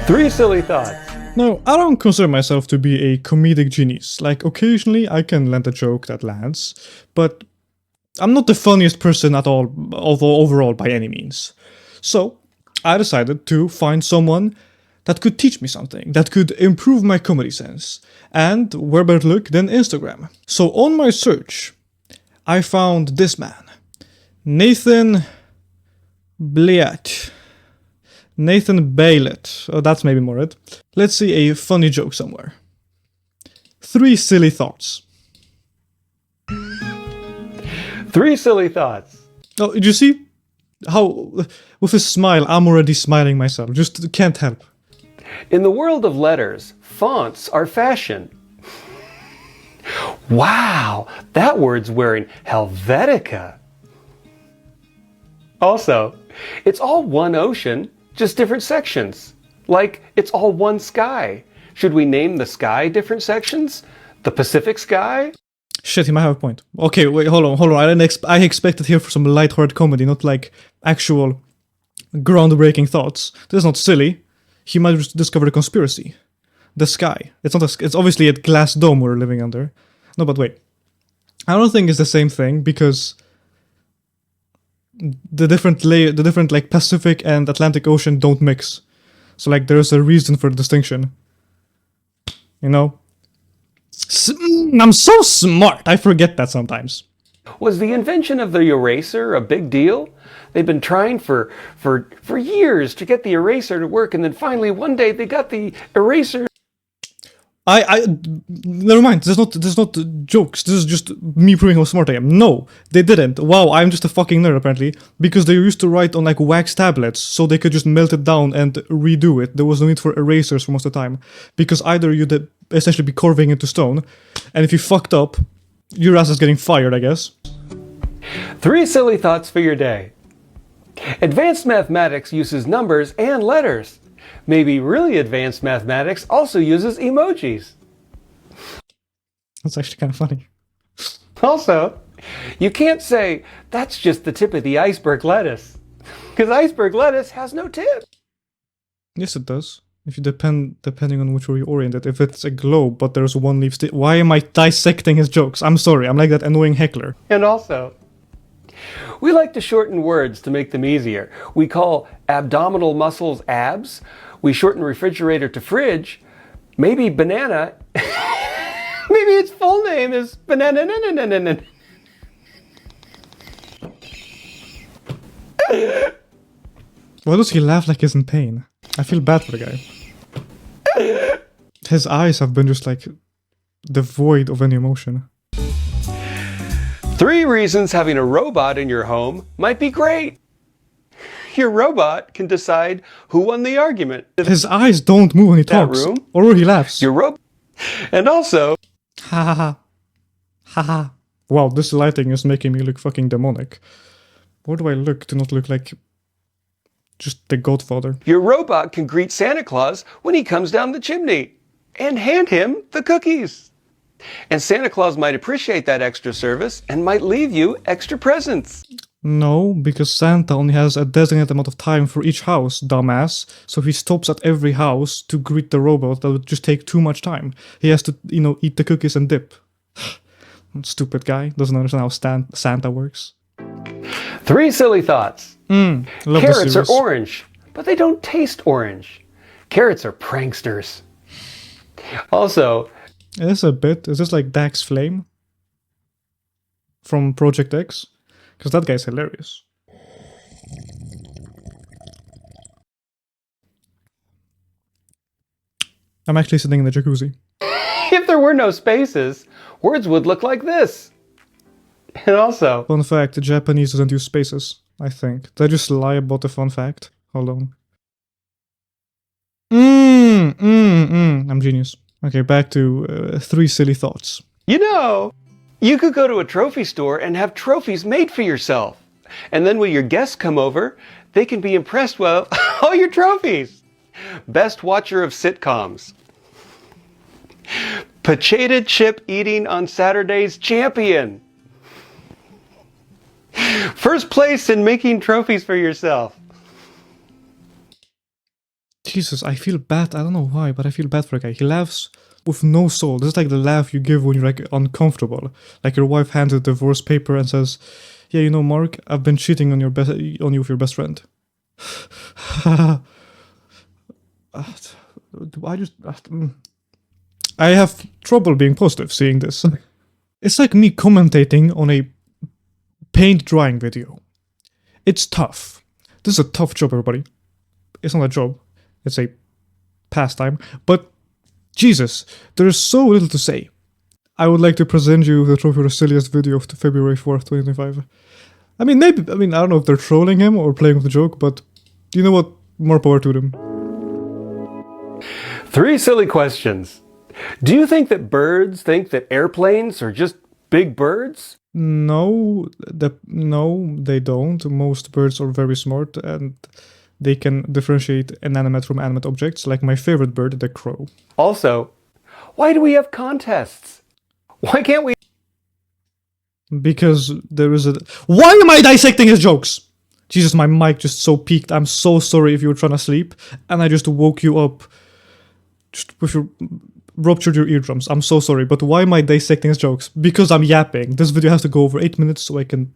Three silly thoughts. No, I don't consider myself to be a comedic genius. Like, occasionally I can land a joke that lands, but I'm not the funniest person at all, although overall by any means. So, I decided to find someone that could teach me something, that could improve my comedy sense. And where better to look than Instagram? So on my search, I found this man, Nathan Bliat. Nathan Baylett. Oh, that's maybe more it. Let's see a funny joke somewhere. Three silly thoughts. Three silly thoughts. Oh, did you see how, with a smile, I'm already smiling myself. Just can't help. In the world of letters, fonts are fashion. Wow, that word's wearing Helvetica. Also, it's all one ocean, just different sections. Like, it's all one sky. Should we name the sky different sections? The Pacific sky? Shit, he might have a point. Okay, wait, hold on. I expected here for some lighthearted comedy, not like actual groundbreaking thoughts. This is not silly. He might just discover the conspiracy. The sky. It's not it's obviously a glass dome we're living under. No, but wait. I don't think it's the same thing because the different like Pacific and Atlantic Ocean don't mix. So like there's a reason for the distinction. You know? I'm so smart. I forget that sometimes. Was the invention of the eraser a big deal? They've been trying for years to get the eraser to work, and then finally one day they got the eraser. Never mind. There's not jokes. This is just me proving how smart I am. No, they didn't. Wow, I'm just a fucking nerd apparently. Because they used to write on like wax tablets, so they could just melt it down and redo it. There was no need for erasers for most of the time, because either you'd essentially be carving into stone, and if you fucked up, your ass is getting fired, I guess. Three silly thoughts for your day. Advanced mathematics uses numbers and letters. Maybe really advanced mathematics also uses emojis. That's actually kind of funny. Also, you can't say, that's just the tip of the iceberg lettuce. Because iceberg lettuce has no tip. Yes, it does. If you depending on which way you orient it. If it's a globe, but there's one leaf still. Why am I dissecting his jokes? I'm sorry, I'm like that annoying heckler. And also, we like to shorten words to make them easier. We call abdominal muscles abs. We shorten refrigerator to fridge. Maybe banana. Maybe its full name is banana. Why does he laugh like he's in pain? I feel bad for the guy. His eyes have been just like devoid of any emotion. Three reasons having a robot in your home might be great. Your robot can decide who won the argument. His eyes don't move when he talks, or when he laughs. And also... Ha ha ha. Ha ha. Wow, this lighting is making me look fucking demonic. Where do I look to not look like just the Godfather? Your robot can greet Santa Claus when he comes down the chimney and hand him the cookies. And Santa Claus might appreciate that extra service and might leave you extra presents. No, because Santa only has a designated amount of time for each house, dumbass. So if he stops at every house to greet the robot, that would just take too much time. He has to, eat the cookies and dip. Stupid guy. Doesn't understand how Santa works. Three silly thoughts. Carrots are orange, but they don't taste orange. Carrots are pranksters. Also... It is a bit. Is this like Dax Flame? From Project X? Because that guy's hilarious. I'm actually sitting in the jacuzzi. If there were no spaces, words would look like this. And also... Fun fact, the Japanese doesn't use spaces, I think. Did I just lie about the fun fact? Hold on. I'm genius. Okay, back to three silly thoughts. You could go to a trophy store and have trophies made for yourself. And then when your guests come over, they can be impressed with all your trophies. Best watcher of sitcoms. Potato chip eating on Saturdays champion. First place in making trophies for yourself. Jesus, I feel bad. I don't know why, but I feel bad for a guy. He laughs with no soul. This is like the laugh you give when you're like uncomfortable. Like your wife hands a divorce paper and says, "Yeah, you know, Mark, I've been cheating on you with your best friend." I have trouble being positive seeing this. It's like me commentating on a paint drying video. It's tough. This is a tough job, everybody. It's not a job. It's a pastime. But Jesus, there is so little to say. I would like to present you the trophy for the silliest video of February 4th, 2025. I mean, I don't know if they're trolling him or playing with the joke, but you know what? More power to them. 3 silly questions. Do you think that birds think that airplanes are just big birds? No, they don't. Most birds are very smart and they can differentiate inanimate from animate objects, like my favorite bird, the crow. Also, why do we have contests? Why can't we? Because there is a... Why am I dissecting his jokes? Jesus, my mic just so peaked. I'm so sorry if you were trying to sleep and I just woke you up just with your... ruptured your eardrums. I'm so sorry, but why am I dissecting his jokes? Because I'm yapping. This video has to go over 8 minutes so I can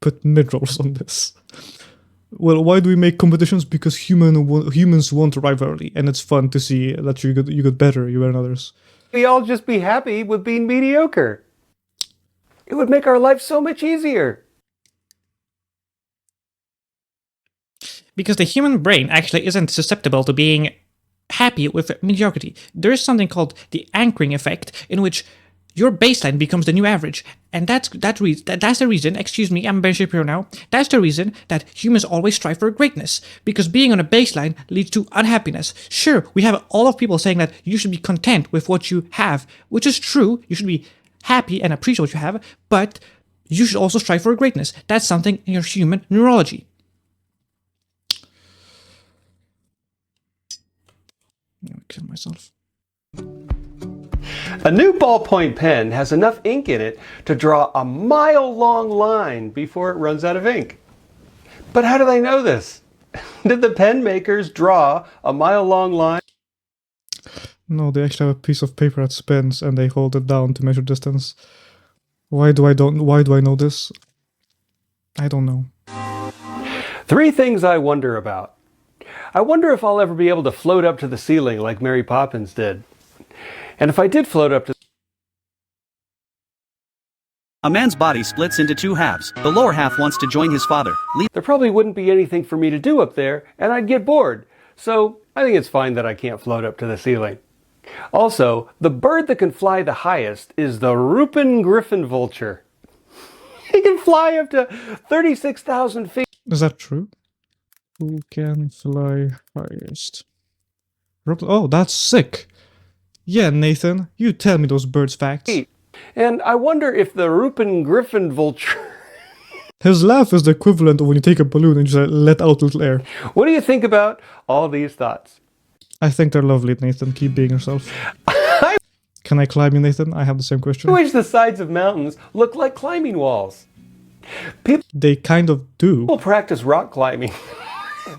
put mid-rolls on this. Well, why do we make competitions? Because humans want rivalry, and it's fun to see that you get better, you than others. We all just be happy with being mediocre. It would make our life so much easier. Because the human brain actually isn't susceptible to being happy with mediocrity. There is something called the anchoring effect, in which your baseline becomes the new average, and that's the reason. Excuse me, I'm Ben Shapiro now. That's the reason that humans always strive for greatness, because being on a baseline leads to unhappiness. Sure, we have all of people saying that you should be content with what you have, which is true. You should be happy and appreciate what you have, but you should also strive for greatness. That's something in your human neurology. I'm gonna kill myself. A new ballpoint pen has enough ink in it to draw a mile-long line before it runs out of ink. But how do they know this? Did the pen makers draw a mile-long line? No, they actually have a piece of paper that spins and they hold it down to measure distance. Why do I know this? I don't know. 3 things I wonder about. I wonder if I'll ever be able to float up to the ceiling like Mary Poppins did. And if I did float up to... A man's body splits into 2 halves. The lower half wants to join his father. There probably wouldn't be anything for me to do up there, and I'd get bored. So I think it's fine that I can't float up to the ceiling. Also, the bird that can fly the highest is the Rupin griffin vulture. He can fly up to 36,000 feet. Is that true? Who can fly highest? Oh, that's sick. Yeah, Nathan, you tell me those birds' facts. And I wonder if the Rupin griffin vulture... His laugh is the equivalent of when you take a balloon and just let out a little air. What do you think about all these thoughts? I think they're lovely, Nathan. Keep being yourself. Can I climb you, Nathan? I have the same question. I wish the sides of mountains looked like climbing walls. They kind of do. People practice rock climbing.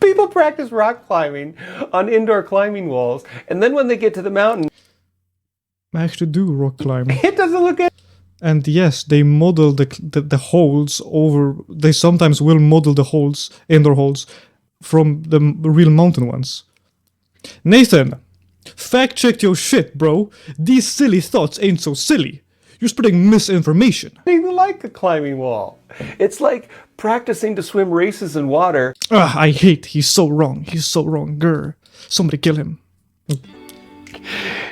People practice rock climbing on indoor climbing walls, and then when they get to the mountain... I actually do rock climb. It doesn't look good. And yes, they model the holes over... They sometimes will model the holes, indoor holes, from the real mountain ones. Nathan, fact check your shit, bro. These silly thoughts ain't so silly. You're spreading misinformation. They like a climbing wall. It's like practicing to swim races in water. I hate. He's so wrong. He's so wrong. Grr. Somebody kill him.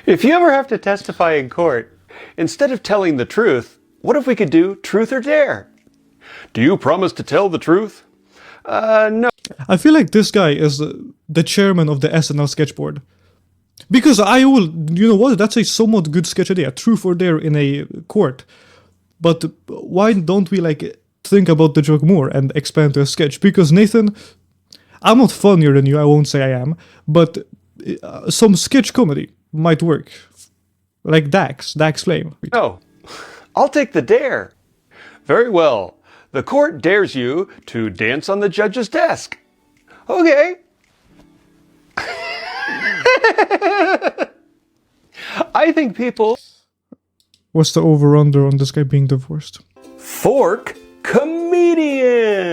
If you ever have to testify in court, instead of telling the truth, what if we could do truth or dare? Do you promise to tell the truth? No. I feel like this guy is the chairman of the SNL sketchboard. Because you know what, that's a somewhat good sketch idea, truth or dare in a court. But why don't we think about the joke more and expand to a sketch? Because Nathan, I'm not funnier than you, I won't say I am, but some sketch comedy might work. Like Dax Flame. No, I'll take the dare. Very well. The court dares you to dance on the judge's desk. Okay. I think people... What's the over-under on this guy being divorced? Fork comedian.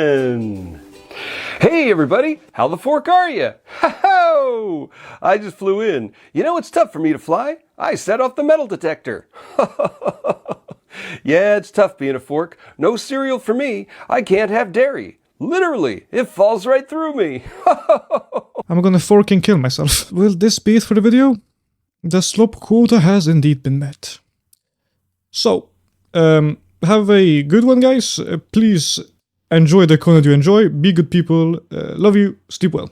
Hey everybody, how the fork are you? Ho! I just flew in. You know it's tough for me to fly. I set off the metal detector. Yeah, it's tough being a fork. No cereal for me. I can't have dairy. Literally, it falls right through me. I'm gonna fork and kill myself. Will this be it for the video? The slop quota has indeed been met. So, have a good one, guys. Please enjoy the content you enjoy. Be good people. Love you. Sleep well.